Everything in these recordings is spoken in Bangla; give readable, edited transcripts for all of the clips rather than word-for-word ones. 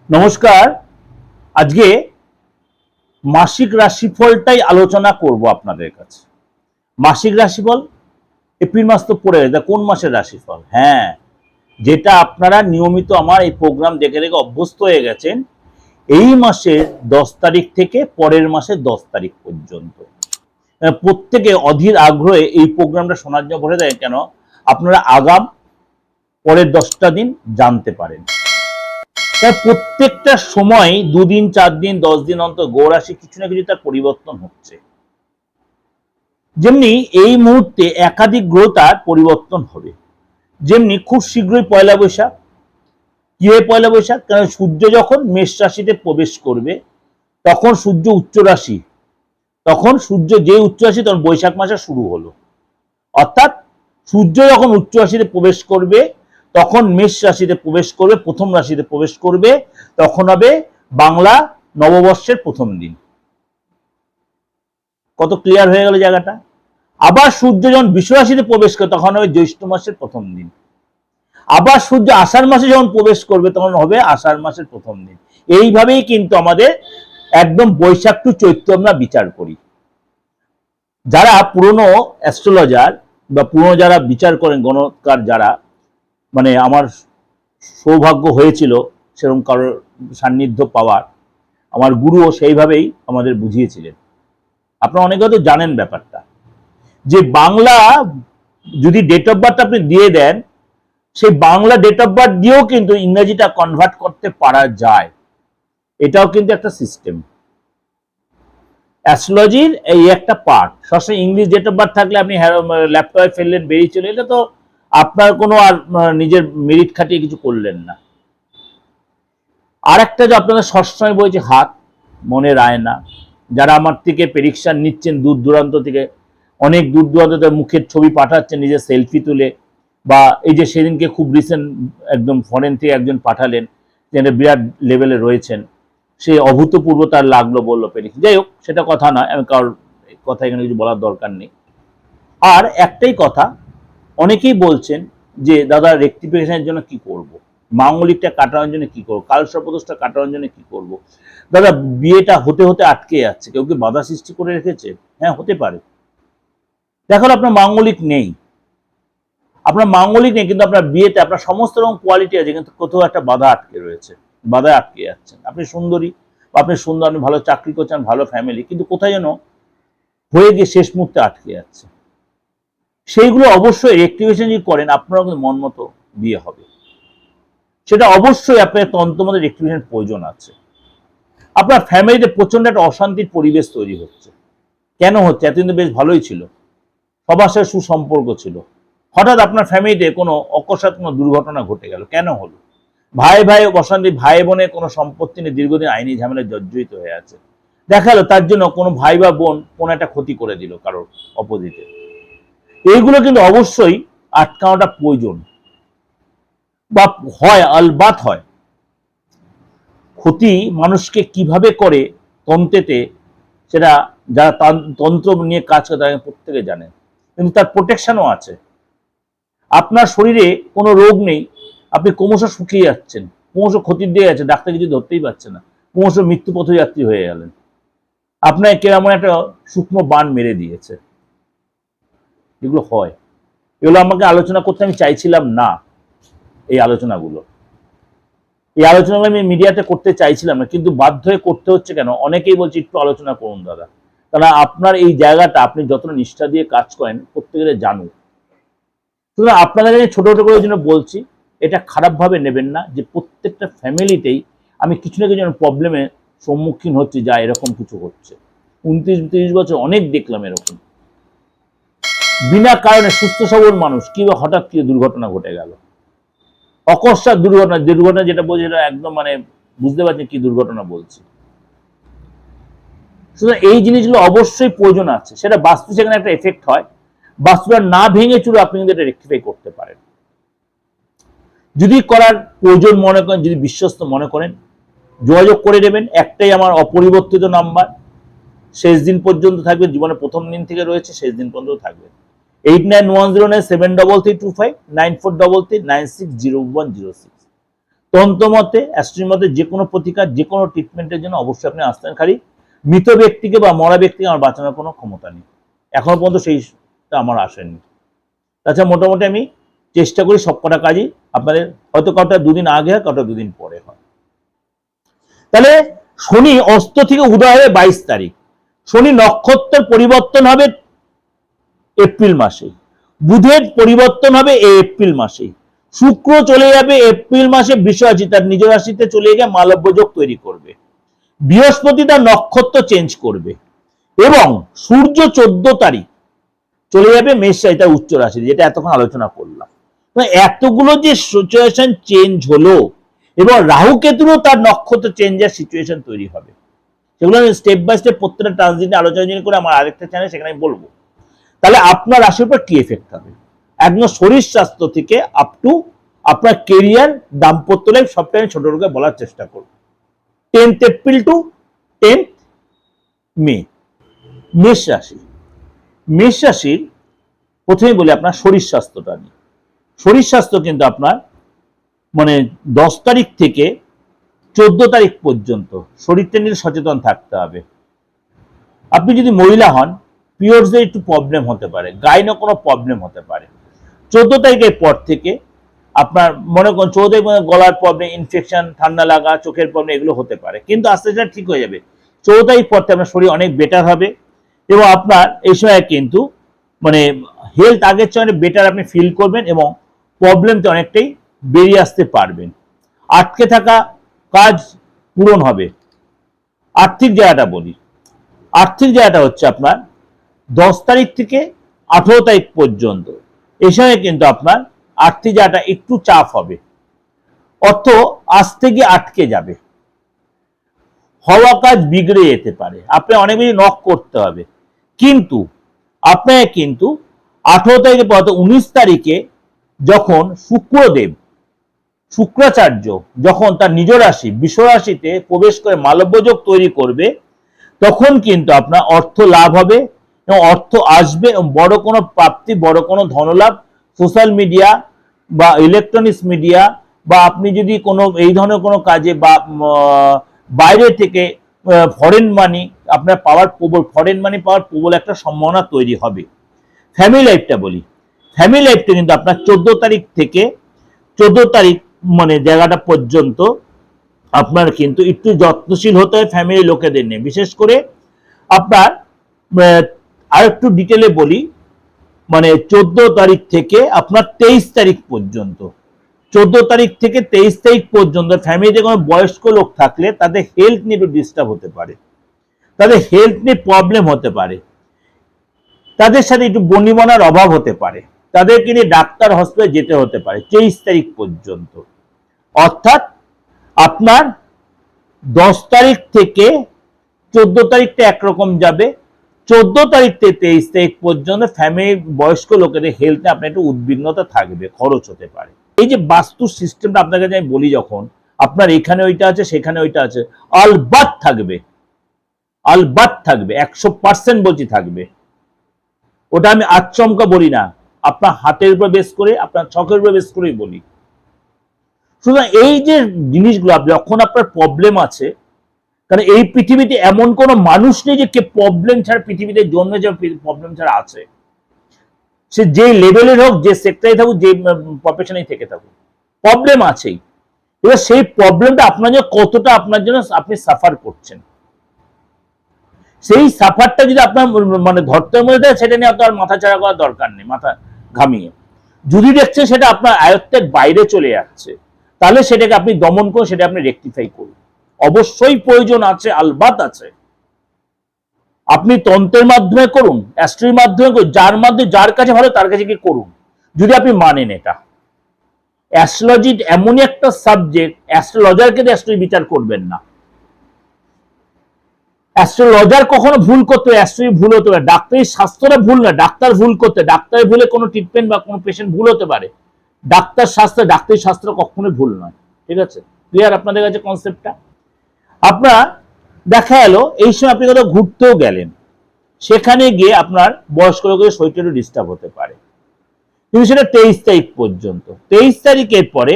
নমস্কার। আজকে মাসিক রাশিফলটাই আলোচনা করব আপনাদের কাছে। মাসিক রাশিফল এপ্রিল মাস তো পড়ে গেছে, কোন মাসের রাশিফল? হ্যাঁ, যেটা আপনারা নিয়মিত আমার এই প্রোগ্রাম দেখে দেখে অভ্যস্ত হয়ে গেছেন, এই মাসের 10 তারিখ থেকে পরের মাসের 10 তারিখ পর্যন্ত প্রত্যেকে অধীর আগ্রহে এই প্রোগ্রামটা শোনার জন্য বসে থাকেন, কেন আপনারা আগাম পরের 10টা দিন জানতে পারেন। তার প্রত্যেকটা সময় 2 দিন 4 দিন 10 দিন অন্তর গ্রহ রাশি কিছু না কিছু তার পরিবর্তন হচ্ছে। যেমনি এই মুহূর্তে একাধিক গ্রহ তার পরিবর্তন হবে, যেমনি খুব শীঘ্রই পয়লা বৈশাখ। কি হয় পয়লা বৈশাখ? কারণ সূর্য যখন মেষ রাশিতে প্রবেশ করবে তখন সূর্য উচ্চ রাশি, তখন সূর্য যে উচ্চ রাশি তখন বৈশাখ মাসে শুরু হলো। অর্থাৎ সূর্য যখন উচ্চ রাশিতে প্রবেশ করবে তখন মেষ রাশিতে প্রবেশ করবে, প্রথম রাশিতে প্রবেশ করবে, তখন হবে বাংলা নববর্ষের প্রথম দিন। কত ক্লিয়ার হয়ে গেল জায়গাটা? আবার সূর্য যখন বৃষ রাশিতে প্রবেশ করবে তখন হবে জ্যৈষ্ঠ মাসের প্রথম দিন। আবার সূর্য আষাঢ় মাসে যখন প্রবেশ করবে তখন হবে আষাঢ় মাসের প্রথম দিন। এইভাবেই কিন্তু আমাদের একদম বৈশাখ টু চৈত্র আমরা বিচার করি। যারা পুরনো অ্যাস্ট্রোলজার বা পুরনো যারা বিচার করেন, গণকার যারা, মানে আমার সৌভাগ্য হয়েছিল সেরকম কারোর সান্নিধ্য পাওয়ার, আমার গুরুও সেইভাবেই আমাদের বুঝিয়েছিলেন। আপনারা অনেকে হয়তো জানেন ব্যাপারটা, যে বাংলা যদি ডেট অফ বার্থ আপনি দিয়ে দেন, সেই বাংলা ডেট অফ বার্থ দিয়েও কিন্তু ইংরেজিটা কনভার্ট করতে পারা যায়। এটাও কিন্তু একটা সিস্টেম, অ্যাস্ট্রোলজির এই একটা পার্ট। সবসময় ইংলিশ ডেট অফ বার্থ থাকলে আপনি ল্যাপটপে ফেললেন, বেরিয়ে চলে, এটা তো আপনার কোনো আর নিজের মেরিট খাটিয়ে কিছু করলেন না। আর একটা যে আপনাদের সবসময় বলছে হাত মনের আয়না, যারা আমার থেকে প্রেডিকশন নিচ্ছেন দূর দূরান্ত থেকে, অনেক দূর দূরান্ত মুখের ছবি পাঠাচ্ছেন নিজের সেলফি তুলে, বা এই যে সেদিনকে খুব রিসেন্ট একদম ফরেন থেকে একজন পাঠালেন, যেটা বিরাট লেভেলে রয়েছেন, সে অভূতপূর্ব তার লাগলো বললো প্রেডিকশন। যাই হোক, সেটা কথা নয়, আমি কারোর কথা এখানে কিছু বলার দরকার নেই। আর একটাই কথা, অনেকেই বলছেন যে দাদা রেকটিফিকেশনের জন্য কি করব, মাঙ্গলিকটা কাটানোর জন্য কি করবো, কালসর্পদোষটা কাটানোর জন্য কি করব, দাদা বিয়েটা হতে হতে আটকে যাচ্ছে, কেউ কি বাধা সৃষ্টি করে রেখেছে? হ্যাঁ, হতে পারে। দেখো আপনার মাঙ্গলিক নেই, আপনার মাঙ্গলিক নেই, কিন্তু আপনার বিয়েতে আপনার সমস্ত রকম কোয়ালিটি আছে, কিন্তু কোথাও একটা বাধা আটকে রয়েছে, বাধায় আটকে যাচ্ছেন। আপনি সুন্দরী, আপনি সুন্দর, আপনি ভালো চাকরি করছেন, ভালো ফ্যামিলি, কিন্তু কোথায় যেন হয়ে গিয়ে শেষ মুহূর্তে আটকে যাচ্ছে। সেইগুলো অবশ্যই রেকটিফিকেশন যদি করেন, আপনারও কিন্তু মন মতো বিয়ে হবে। সেটা অবশ্যই আপনার তন্ত্রমতে রেকটিফিকেশন প্রয়োজন আছে। আপনার ফ্যামিলিতে প্রচন্ড একটা অশান্তির পরিবেশ তৈরি হচ্ছে। কেন হচ্ছে? এতদিন তো বেশ ভালোই ছিল, সবার সাথে সুসম্পর্ক ছিল, হঠাৎ আপনার ফ্যামিলিতে কোনো অকস্মাৎ কোনো দুর্ঘটনা ঘটে গেল। কেন হলো? ভাই ভাই অশান্তি, ভাই বোনে কোনো সম্পত্তি নিয়ে দীর্ঘদিন আইনি ঝামেলায় জর্জরিত হয়ে আছে। দেখালো তার জন্য কোনো ভাই বা বোন কোনো একটা ক্ষতি করে দিল কারোর অপোজিটে। এইগুলো কিন্তু অবশ্যই আটকানোটা প্রয়োজন, বা হয় আলবাত হয়। ক্ষতি মানুষকে কিভাবে করে তন্ত্রেতে, সেটা যারা তন্ত্র নিয়ে কাজ করে তারা প্রত্যেকে জানেন, কিন্তু তার প্রোটেকশনও আছে। আপনার শরীরে কোনো রোগ নেই, আপনি ক্রমশ শুকিয়ে যাচ্ছেন, ক্রমশ ক্ষতির দিয়ে যাচ্ছে, ডাক্তার কিছু ধরতেই পারছে না, ক্রমশ মৃত্যু পথযাত্রী হয়ে গেলেন, আপনার কেমন একটা সূক্ষ্ম বান মেরে দিয়েছে। এগুলো হয়, এগুলো আমাকে আলোচনা করতে আমি চাইছিলাম না। এই আলোচনাগুলো আমি মিডিয়াতে করতে চাইছিলাম না, কিন্তু বাধ্য হয়ে করতে হচ্ছে। কেন? অনেকেই বলছে একটু আলোচনা করুন দাদা, কারণ আপনার এই জায়গাটা আপনি যতটা নিষ্ঠা দিয়ে কাজ করেন প্রত্যেকের জানুক। সুতরাং আপনাদের কাছে ছোট ছোট করে জন্য বলছি, এটা খারাপভাবে নেবেন না, যে প্রত্যেকটা ফ্যামিলিতেই আমি কিছু না কিছু প্রবলেমের সম্মুখীন হচ্ছি, যা এরকম কিছু হচ্ছে। 29-30 বছর অনেক দেখলাম এরকম, বিনা কারণে সুস্থ সবল মানুষ কিংবা হঠাৎ কি দুর্ঘটনা ঘটে গেল, অকস্মাৎ দুর্ঘটনা যেটা বলছি সেটা একদম মানে বুঝতে পারছেন কি দুর্ঘটনা বলছি। সুতরাং এই জিনিসগুলো অবশ্যই প্রয়োজন আছে, সেটা বাস্তু সেখানে একটা এফেক্ট হয়, বাস্তুটা না ভেঙে চুরে আপনি কিন্তু এটা রেকটিফাই করতে পারেন। যদি করার প্রয়োজন মনে করেন, যদি বিশ্বস্ত মনে করেন, যোগাযোগ করে নেবেন। একটাই আমার অপরিবর্তিত নাম্বার, শেষ দিন পর্যন্ত থাকবে, জীবনের প্রথম দিন থেকে রয়েছে, শেষ দিন পর্যন্ত থাকবে। 8910973325 9433960106। তন্ত্রমতে, অ্যাস্ট্রোলজি মতে যে কোনো প্রতিকার, যে কোনো ট্রিটমেন্টের জন্য অবশ্যই আপনি আসতেন। খালি মৃত ব্যক্তিকে বা মরা ব্যক্তিকে আমার বাঁচানোর কোনো ক্ষমতা নেই, এখনো পর্যন্ত সেইটা আমার আসেনি। তাছাড়া মোটামুটি আমি চেষ্টা করি সবকটা কাজই আপনাদের, হয়তো কটা দুদিন আগে হয়, কটা দুদিন পরে হয়। তাহলে শনি অস্ত থেকে উদয় হবে 22 তারিখ, শনি নক্ষত্রের পরিবর্তন হবে এপ্রিল মাসে, বুধের পরিবর্তন হবে এই এপ্রিল মাসে, শুক্র চলে যাবে এপ্রিল মাসে বৃষ রাশি, তার নিজ রাশিতে চলে গিয়ে মালব্য যোগ তৈরি করবে, বৃহস্পতি তার নক্ষত্র চেঞ্জ করবে, এবং সূর্য 14 তারিখ চলে যাবে মেষ রাশি, তার উচ্চ রাশি, যেটা এতক্ষণ আলোচনা করলাম। এতগুলো যে সিচুয়েশন চেঞ্জ হলো, এবং রাহু কেতুরও তার নক্ষত্র চেঞ্জের সিচুয়েশন তৈরি হবে, সেগুলো আমি স্টেপ বাই স্টেপ প্রত্যেকটা ট্রানজিট আলোচনা করে আমার আরেকটা চ্যানেল, সেখানে আমি বলবো। তাহলে আপনার রাশির উপর কি এফেক্ট হবে, একদম শরীর স্বাস্থ্য থেকে আপ টু আপনার কেরিয়ার, দাম্পত্য লাইফ, সবটাই আমি ছোট করে বলার চেষ্টা করব। 10th এপ্রিল টু 10th মে। মেষ রাশি, মেষ রাশির প্রথমে বলি আপনার শরীর স্বাস্থ্যটা নিয়ে। শরীর স্বাস্থ্য কিন্তু আপনার মানে 10 তারিখ থেকে 14 তারিখ পর্যন্ত শরীরটা নিয়ে সচেতন থাকতে হবে। আপনি যদি মহিলা হন, পিরিয়ডসে একটু প্রবলেম হতে পারে, গাইনো কোনো প্রবলেম হতে পারে। 14 তারিখের পর থেকে আপনার মনে করুন 14 তারিখ গলার প্রবলেম, ইনফেকশন, ঠান্ডা লাগা, চোখের প্রবলেম, এগুলো হতে পারে, কিন্তু আস্তে আস্তে ঠিক হয়ে যাবে। 14 তারিখ পর থেকে আপনার শরীর অনেক বেটার হবে, এবং আপনার এই সময় কিন্তু মানে হেলথ আগের চেয়ে অনেক বেটার আপনি ফিল করবেন, এবং প্রবলেমটা অনেকটাই বেরিয়ে আসতে পারবেন। আটকে থাকা কাজ পূরণ হবে। আর্থিক জায়গাটা বলি, আর্থিক জায়গাটা হচ্ছে আপনার 10 তারিখ থেকে 18 তারিখ পর্যন্ত, এই সময় কিন্তু আপনার আর্থিক জায়গাটা একটু চাপ হবে, অর্থ আসতে গিয়ে আটকে যাবে, হওয়া কাজ বিগড়ে যেতে পারে, আপনি অনেক বেশি নক করতে হবে। কিন্তু আপনাকে কিন্তু 18 তারিখে পর 19 তারিখে যখন শুক্রদেব, শুক্রাচার্য যখন তার নিজ রাশি বৃষ রাশিতে প্রবেশ করে মালব্য যোগ তৈরি করবে, তখন কিন্তু আপনার অর্থ লাভ হবে, এবং অর্থ আসবে, এবং বড় কোনো প্রাপ্তি, বড় কোনো ধনলাভ, সোশ্যাল মিডিয়া বা ইলেকট্রনিক্স মিডিয়া, বা আপনি যদি কোনো এই ধরনের কোনো কাজে বা বাইরে থেকে ফরেন মানি আপনার পাওয়ার প্রবল, ফরেন মানি পাওয়ার প্রবল একটা সম্ভাবনা তৈরি হবে। ফ্যামিলি লাইফটা বলি, ফ্যামিলি লাইফটা কিন্তু আপনার 14 তারিখ থেকে 14 তারিখ মানে জায়গাটা পর্যন্ত আপনার কিন্তু একটু যত্নশীল হতে হয় ফ্যামিলি লোকেদের নিয়ে। বিশেষ করে আপনার আর একটু ডিটেলে বলি, মানে 14 তারিখ থেকে আপনার 23 তারিখ পর্যন্ত, 14 তারিখ থেকে 23 তারিখ পর্যন্ত ফ্যামিলিতে কোনো বয়স্ক লোক থাকলে তাদের হেলথ নিয়ে একটু ডিস্টার্ব হতে পারে, তাদের হেলথ নিয়ে প্রবলেম হতে পারে, তাদের সাথে একটু বনিবনার অভাব হতে পারে, তাদেরকে নিয়ে ডাক্তার হসপিটালে যেতে হতে পারে 23 তারিখ পর্যন্ত। অর্থাৎ আপনার 10 তারিখ থেকে 14 তারিখটা একরকম যাবে, 14 তারিখ থেকে 23 তারিখ পর্যন্ত ফ্যামিলির বয়স্ক লোকেদের হেলথে আপনার একটু উদ্বিগ্নতা থাকবে, খরচ হতে পারে। এই যে বাস্তু সিস্টেমটা আপনাকে আমি বলি, যখন আপনার এখানে ওইটা আছে সেখানে ওইটা আছে, আলবাত থাকবে, আলবাত থাকবে, 100% বলছি থাকবে। ওটা আমি আচমকা বলি না, আপনার হাতের উপর বেস করে, আপনার ছকের উপর বেস করেই বলি। সুতরাং এই যে জিনিসগুলো যখন আপনার প্রবলেম আছে, কারণ এই পৃথিবীতে এমন কোনো মানুষ নেই যে কে প্রবলেম ছাড়া পৃথিবীতে জন্মে যে প্রবলেম ছাড়া আছে, সে যে লেভেলের হোক, যে সেক্টরে থাকুক, যে প্রফেশনেই থেকে থাকুক, প্রবলেম আছেই। এবার সেই প্রবলেমটা আপনার জন্য কতটা, আপনার জন্য আপনি সাফার করছেন, সেই সাফারটা যদি আপনার মানে ধরতে মধ্যে, সেটা নিয়ে আপনার মাথা ছাড়া করার দরকার নেই, মাথা ঘামিয়ে। যদি দেখছেন সেটা আপনার আয়ত্তের বাইরে চলে যাচ্ছে, তাহলে সেটাকে আপনি দমন করুন, সেটা আপনি রেকটিফাই করুন। অবশ্যই প্রয়োজন আছে, আলবাত আছে। আপনি তন্ত্রের মাধ্যমে করুন, অ্যাস্ট্রোলজির মাধ্যমে করুন, যার মাধ্যমে যার কাছে ভালো তার কাছে কি করুন, যদি আপনি মানেন এটা। অ্যাস্ট্রোলজি এমনই একটা সাবজেক্ট, অ্যাস্ট্রোলজারকে দিয়ে অ্যাস্ট্রোলজি বিচার করবেন না। অ্যাস্ট্রোলজার কখনো ভুল করতে পারে, অ্যাস্ট্রোলজি ভুল হতে পারে, ডাক্তারি শাস্ত্রটা ভুল না, ডাক্তার ভুল করতে, ডাক্তারের ভুলে কোনো ট্রিটমেন্ট বা কোনো পেশেন্ট ভুল হতে পারে, ডাক্তার শাস্ত্র, ডাক্তারি শাস্ত্র কখনোই ভুল নয়। ঠিক আছে, ক্লিয়ার আপনাদের কাছে কনসেপ্টটা? আপনার দেখা গেল এই সময় আপনি কোথাও ঘুরতেও গেলেন, সেখানে গিয়ে আপনার বয়স্ক লোকের শরীরটা একটু ডিস্টার্ব হতে পারে, কিন্তু সেটা 23 তারিখ পর্যন্ত। 23 তারিখের পরে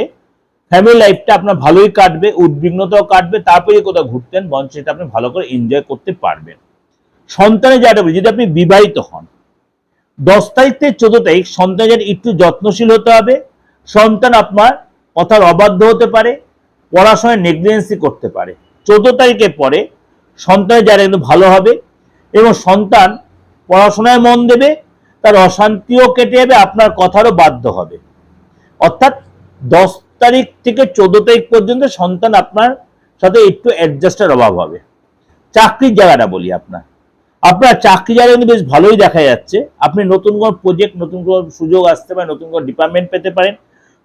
ফ্যামিলি লাইফটা আপনার ভালোই কাটবে, উদ্বিগ্নতাও কাটবে, তারপরে কোথাও ঘুরতেন বরঞ্চ সেটা আপনি ভালো করে এনজয় করতে পারবেন। সন্তানের জায়গাটা যদি আপনি বিবাহিত হন, 10 তারিখ থেকে 14 তারিখ সন্তানের একটু যত্নশীল হতে হবে। সন্তান আপনার কথার অবাধ্য হতে পারে, পড়াশোনায় নেগলিজেন্সি করতে পারে। 14 তারিখের পরে সন্তানের জায়গা কিন্তু ভালো হবে এবং সন্তান পড়াশোনায় মন দেবে, তার অশান্তিও কেটে যাবে, আপনার কথারও বাধ্য হবে। অর্থাৎ 10 তারিখ থেকে 14 তারিখ পর্যন্ত সন্তান আপনার সাথে একটু অ্যাডজাস্টের অভাব হবে। চাকরির জায়গাটা বলি, আপনার চাকরি জায়গা কিন্তু বেশ ভালোই দেখা যাচ্ছে। আপনি নতুন কোনো প্রজেক্ট, নতুন কোনো সুযোগ আসতে পারে, নতুন কোনো ডিপার্টমেন্ট পেতে পারেন,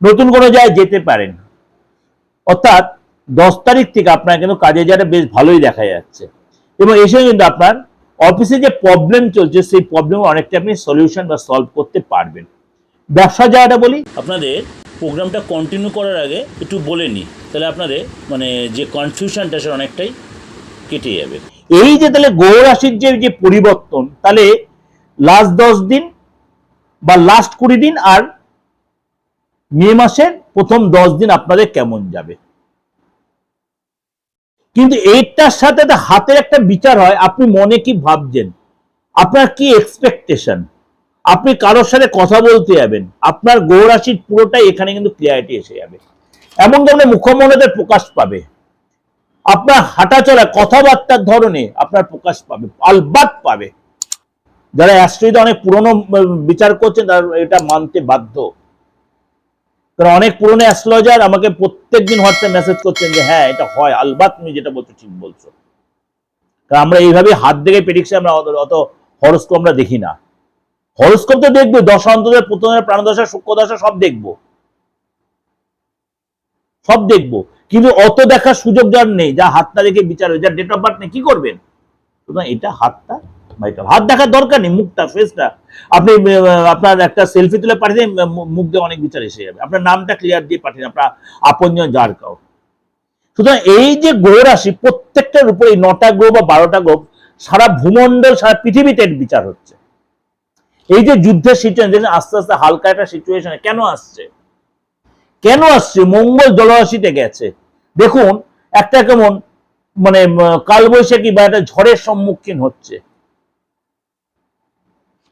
নতুন কোনো জায়গায় যেতে পারেন। অর্থাৎ 10 তারিখ থেকে আপনার কিন্তু কাজের জায়গাটা বেশ ভালোই দেখা যাচ্ছে এবং এসে কিন্তু আপনার অফিসে যে প্রবলেম চলছে সেই প্রবলেম অনেকটা আপনি সলিউশন বা সলভ করতে পারবেন। ব্যবসার জায়গাটা বলি, আপনাদের প্রোগ্রামটা কন্টিনিউ করার আগে একটু বলে নিই, তাহলে আপনাদের মানে যে কনফিউশনটা সেটা অনেকটাই কেটে যাবে। এই যে তাহলে গ্রহ রাশির যে পরিবর্তন, তাহলে লাস্ট 10 দিন বা লাস্ট 20 দিন আর মে মাসের প্রথম 10 দিন আপনাদের কেমন যাবে। কিন্তু এইটার সাথে হাতের একটা বিচার হয়, আপনি মনে কি ভাবছেন, আপনার কি এক্সপেকটেশন, আপনি কারোর সাথে কথা বলতে যাবেন, আপনার গ্রহ রাশির পুরোটাই এখানে কিন্তু ক্লিয়ারিটি এসে যাবে। এমন ধরনের মুখমণ্ডলের প্রকাশ পাবে, আপনার হাঁটাচলা কথাবার্তার ধরনে আপনার প্রকাশ পাবে, আলবাত পাবে। যারা অ্যাস্ট্রোলজিতে অনেক পুরনো বিচার করছেন তারা এটা মানতে বাধ্য, কারণ অনেক পুরনো অ্যাস্ট্রোলজার আমাকে প্রত্যেকদিন হোয়াটসঅ্যাপ মেসেজ করছেন যে হ্যাঁ এটা হয়, আলবাত তুমি যেটা বলছো ঠিক বলছো। কারণ আমরা এইভাবে হাত দেখে প্রেডিকশন, আমরা অত হরস্কোপ আমরা দেখি না। হরস্কোপ তো দেখবো, দশা অন্তরের প্রথমের প্রাণদশা শুক্রদশা সব দেখবো, সব দেখবো, কিন্তু অত দেখার সুযোগ যার নেই, যা হাতটা দেখে বিচার, যার ডেট অফ বার্থ নেই, কি করবেন? সুতরাং এটা হাতটা, হাত দেখার দরকার নেই, মুখটা, ফেসটা আপনি আপনার একটা সেলফি তুলে পাঠিয়ে মুখ দিয়ে অনেক বিচার এসে যাবে। আপনার নামটা ক্লিয়ার দিয়ে পাঠিয়ে, আপনার আপনজন যার কাউ। সুতরাং এই যে গ্রহ রাশি প্রত্যেকটার উপরে 9টা গ্রহ বা 12টা গ্রহ সারা ভূমণ্ডল, সারা পৃথিবীতে বিচার হচ্ছে। এই যে যুদ্ধের সিচুয়েশন আস্তে আস্তে হালকা একটা সিচুয়েশনে কেন আসছে, কেন আসছে? মঙ্গল জলরাশিতে গেছে, দেখুন একটা কেমন মানে কালবৈশাখী বা একটা ঝড়ের সম্মুখীন হচ্ছে,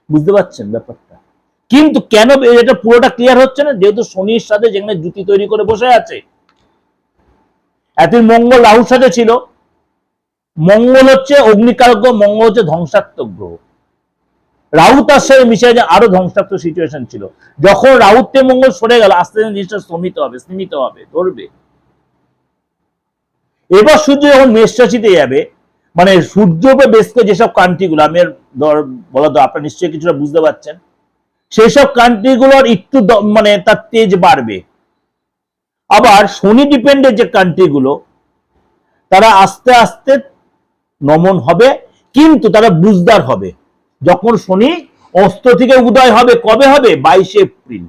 বুঝতে পারছেন ব্যাপারটা? কিন্তু কেন এটা পুরোটা ক্লিয়ার হচ্ছে না? যেহেতু শনির সাথে যেখানে জুতি তৈরি করে বসে আছে, এতদিন মঙ্গল রাহুর সাথে ছিল। মঙ্গল হচ্ছে অগ্নিকারক গ্রহ, মঙ্গল হচ্ছে ধ্বংসাত্মক গ্রহ। রাহু তার সাথে মিশে আরো ধ্বংসাত্মক সিচুয়েশন ছিল। যখন রাহুতে মঙ্গল সরে গেল, আস্তে আস্তে জিনিসটা স্তীমিত হবে, ধরবে। এবার সূর্য যখন মেষ রাশিতে যাবে, মানে সূর্য উপরে বেশ করে যেসব কান্ট্রিগুলো আমি বলা তো আপনারা নিশ্চয়ই কিছুটা বুঝতে পারছেন, সেই সব কান্ট্রিগুলোর একটু মানে তার তেজ বাড়বে। আবার শনি ডিপেন্ডেন্ট যে কান্ট্রিগুলো, তারা আস্তে আস্তে নমন হবে, কিন্তু তারা বুঝদার হবে। যখন শনি অস্ত থেকে উদয় হবে, কবে হবে? 22 এপ্রিল।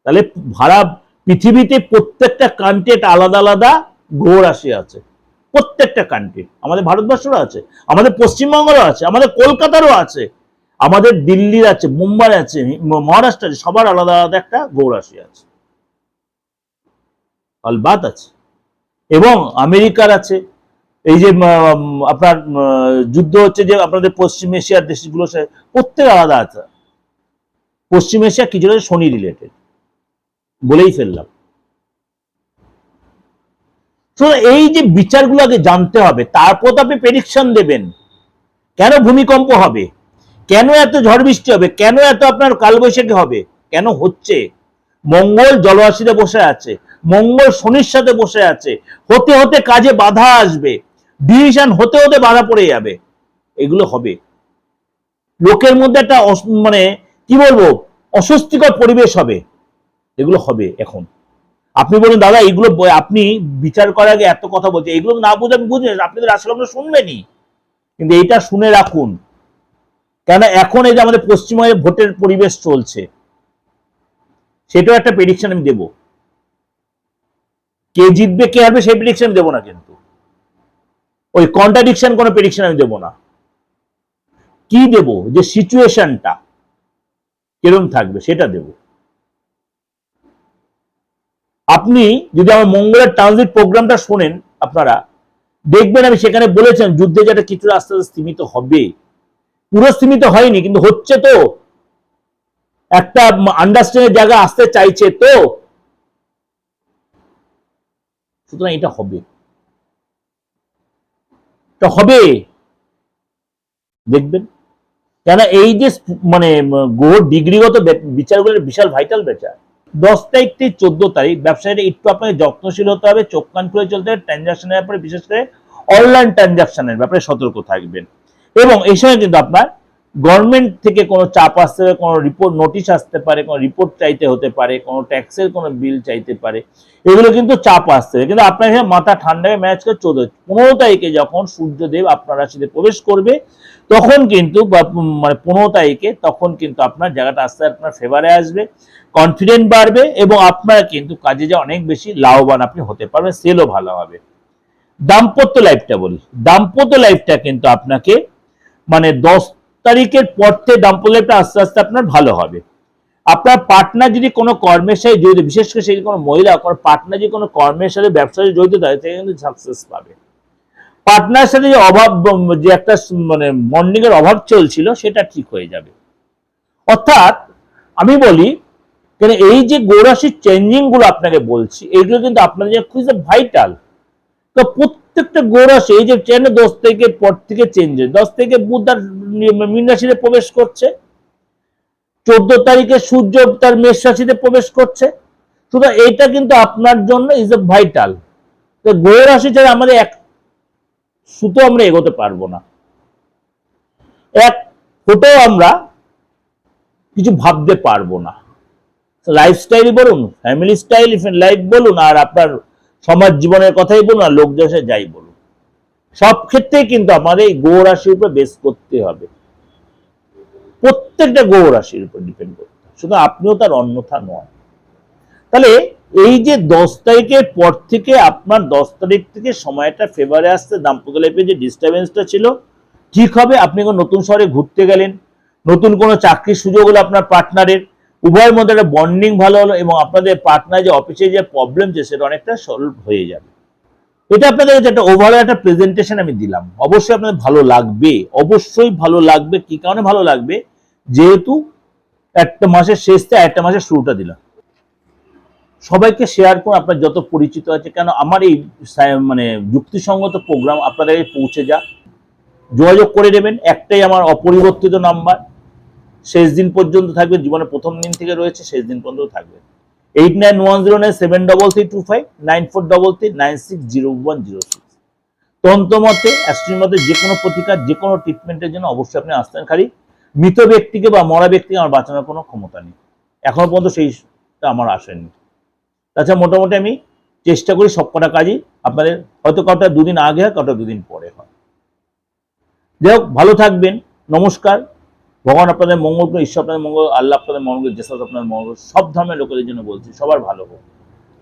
তাহলে ভাড়া পৃথিবীতে প্রত্যেকটা কান্ট্রি একটা আলাদা আলাদা গ্রহ রাশি আছে, প্রত্যেকটা কান্ট্রি। আমাদের ভারতবর্ষেরও আছে, আমাদের পশ্চিমবঙ্গেরও আছে, আমাদের কলকাতারও আছে, আমাদের দিল্লির আছে, মুম্বাই আছে, মহারাষ্ট্র আছে, সবার আলাদা আলাদা একটা গ্রহ রাশি আছে, আলবাত আছে। এবং আমেরিকার আছে। এই যে আপনার যুদ্ধ হচ্ছে যে আপনাদের পশ্চিম এশিয়ার দেশগুলো, প্রত্যেক আলাদা আছে। পশ্চিম এশিয়া কিছুটা শনি রিলেটেড, বলেই ফেললাম। তো এই যে বিচারগুলো আগে জানতে হবে, তারপর তো আপনি প্রেডিকশন দেবেন। কেন ভূমিকম্প হবে, কেন এত ঝড় বৃষ্টি হবে, কেন এত আপনার কালবৈশাখী হবে, কেন হচ্ছে? মঙ্গল জলরাশিতে বসে আছে, মঙ্গল শনির সাথে বসে আছে, হতে হতে কাজে বাধা আসবে, ডিভিশন হতে হতে বাধা পড়ে যাবে, এগুলো হবে। লোকের মধ্যে একটা মানে কি বলবো, অস্বস্তিকর পরিবেশ হবে, এগুলো হবে। এখন আপনি বলুন দাদা এগুলো আপনি বিচার করার আগে এত কথা বলছে, এগুলো না বুঝে আমি বুঝবেন, আপনি তো রাশিলগ্ন শুনবেনই, কিন্তু এইটা শুনে রাখুন। কেন এখন এই যে আমাদের পশ্চিমবঙ্গে ভোটের পরিবেশ চলছে, সেটাও একটা প্রেডিকশন আমি দেবো। কে জিতবে কে হারবে সেই প্রেডিকশন দেবো না, কিন্তু ওই কন্ট্রাডিকশন কোনো প্রেডিকশন আমি দেবো না। কি দেব, যে সিচুয়েশনটা কিরকম থাকবে সেটা দেব। আপনি যদি আমার মঙ্গলের ট্রানজিট প্রোগ্রামটা শোনেন, আপনারা দেখবেন আমি সেখানে বলেছেন যুদ্ধে যেটা কিছুটা আস্তে আস্তে স্তীমিত হবে, পুরো স্তীমিত হয়নি কিন্তু হচ্ছে, তো একটা আন্ডারস্ট্যান্ডের জায়গা আসতে চাইছে, তো সুতরাং এটা হবে, এটা হবে, দেখবেন। কেন এই যে মানে গ্রহ ডিগ্রিগত বিচারগুলোর বিশাল ভাইটাল বিচার। 10 তারিখ থেকে 14 তারিখ ব্যবসায়ীরা একটু আপনাকে যত্নশীল হতে হবে, চোখ কান খুলে চলতে হবে, ট্রানজাকশনের ব্যাপারে বিশেষ করে অনলাইন ট্রানজাকশনের ব্যাপারে সতর্ক থাকবেন। এবং এই সময় কিন্তু আপনার গভর্নমেন্ট থেকে কোনো চাপ আসতে পারে, কোনো রিপোর্ট নোটিশ আসতে পারে, কোনো রিপোর্ট চাইতে হতে পারে, কোনো ট্যাক্সের কোনো বিল চাইতে পারে, এগুলো কিন্তু চাপ আসতে পারে। কিন্তু আপনার এখানে মাথা ঠান্ডায় ম্যাচ করে 15 তারিখে যখন সূর্যদেব আপনার রাশিতে প্রবেশ করবে, তখন কিন্তু মানে 15 তারিখে তখন কিন্তু আপনার জায়গাটা আস্তে আপনার ফেভারে আসবে, কনফিডেন্ট বাড়বে এবং আপনার কিন্তু কাজে যা অনেক বেশি লাভবান আপনি হতে পারবেন, সেলও ভালো হবে। দাম্পত্য লাইফটা বলি, দাম্পত্য লাইফটা কিন্তু আপনাকে মানে 10 তারিখের পর থেকে দাম্পত্য লাইফটা আস্তে আস্তে আপনার ভালো হবে। আপনার পার্টনার যদি কোনো কর্মের সাথে জড়িত, বিশেষ করে সেই কোনো মহিলা কোনো পার্টনার যদি কোনো কর্মের সাথে ব্যবসার সাথে জড়িত থাকে, সে কিন্তু সাকসেস পাবে। পার্টনার সাথে যে অভাব, যে একটা মানে বন্ডিং এর অভাব চলছিল, সেটা ঠিক হয়ে যাবে। অর্থাৎ আমি বলি কেন এই যে গৌরাশির চেঞ্জিং গুলো আপনাকে বলছি, এইগুলো কিন্তু আপনাদের জন্য খুবই ভাইটাল। তো প্রত্যেকটা গৌরাশি এই যে 10 তারিখের পর থেকে চেঞ্জ হয়, 10 তারিখে বুধ আর মীন রাশিতে প্রবেশ করছে, 14 তারিখে সূর্য তার মেষ রাশিতে প্রবেশ করছে। সুতরাং এইটা কিন্তু আপনার জন্য ইজ এ ভাইটাল। তো গৌরাশি ছাড়া আমাদের এক সুতো আমরা এগোতে পারবো না, এক ফোটেও আমরা কিছু ভাবতে পারবো না। লাইফস্টাইল বলুন, ফ্যামিলি স্টাইল লাইফ বলুন, আর আপনার সমাজ জীবনের কথাই বলুন, আর লোক দেশে যাই বলুন, সব ক্ষেত্রে কিন্তু আমাদের এই গ্রহ রাশির উপর বেস করতে হবে, প্রত্যেকটা গ্রহ রাশির উপর ডিপেন্ড করতে হবে, শুধু আপনিও তার অন্যথা নয়। তাহলে এই যে 10 তারিখের পর থেকে আপনার 10 তারিখ থেকে সময়টা ফেভারে আসতে, দাম্পত্য লাইফে যে ডিস্টারবেন্সটা ছিল ঠিক হবে। আপনি কোনো নতুন শহরে ঘুরতে গেলেন, নতুন কোনো চাকরির সুযোগ হলো আপনার পার্টনারের, উভয়ের মধ্যে একটা বন্ডিং ভালো হলো এবং আপনাদের পার্টনার যে অফিসে যে প্রবলেম যে সেটা অনেকটা সলভ হয়ে যাবে। এটা আপনাদের একটা ওভারঅল একটা প্রেজেন্টেশন আমি দিলাম, অবশ্যই আপনাদের ভালো লাগবে, অবশ্যই ভালো লাগবে। কি কারণে ভালো লাগবে? যেহেতু একটা মাসের শেষটা একটা মাসের শুরুটা দিলাম। সবাইকে শেয়ার করুন, আপনার যত পরিচিত আছে, কেন আমার এই মানে যুক্তিসঙ্গত প্রোগ্রাম আপনাদের পৌঁছে যা, যোগাযোগ করে নেবেন। একটাই আমার অপরিবর্তিত নাম্বার, শেষ দিন পর্যন্ত থাকবে, জীবনের প্রথম দিন থেকে রয়েছে, শেষ দিন পর্যন্ত থাকবে। 8910973325 9433960106। তন্ত্রমতে, অ্যাস্ট্রোলজি মতে যে কোনো প্রতিকার, যে কোনো ট্রিটমেন্টের জন্য অবশ্যই আপনি আসতেন। খালি মৃত ব্যক্তিকে বা মরা ব্যক্তিকে আমার বাঁচানোর কোনো ক্ষমতা নেই, এখনো পর্যন্ত সেইটা আমার আসেনি। তাছাড়া মোটামুটি আমি চেষ্টা করি সবকটা কাজই আপনাদের, হয়তো কাউটা 2 দিন আগে হয়, কাউটা 2 দিন পরে হয়। যাই হোক, ভালো থাকবেন, নমস্কার। ভগবান আপনাদের মঙ্গল করুন, ঈশ্বর আপনাদের মঙ্গল, আল্লাহ আপনাদের মঙ্গল, জেসাস আপনাদের মঙ্গল, সব ধর্মের লোকেদের জন্য বলছি, সবার ভালো হোক।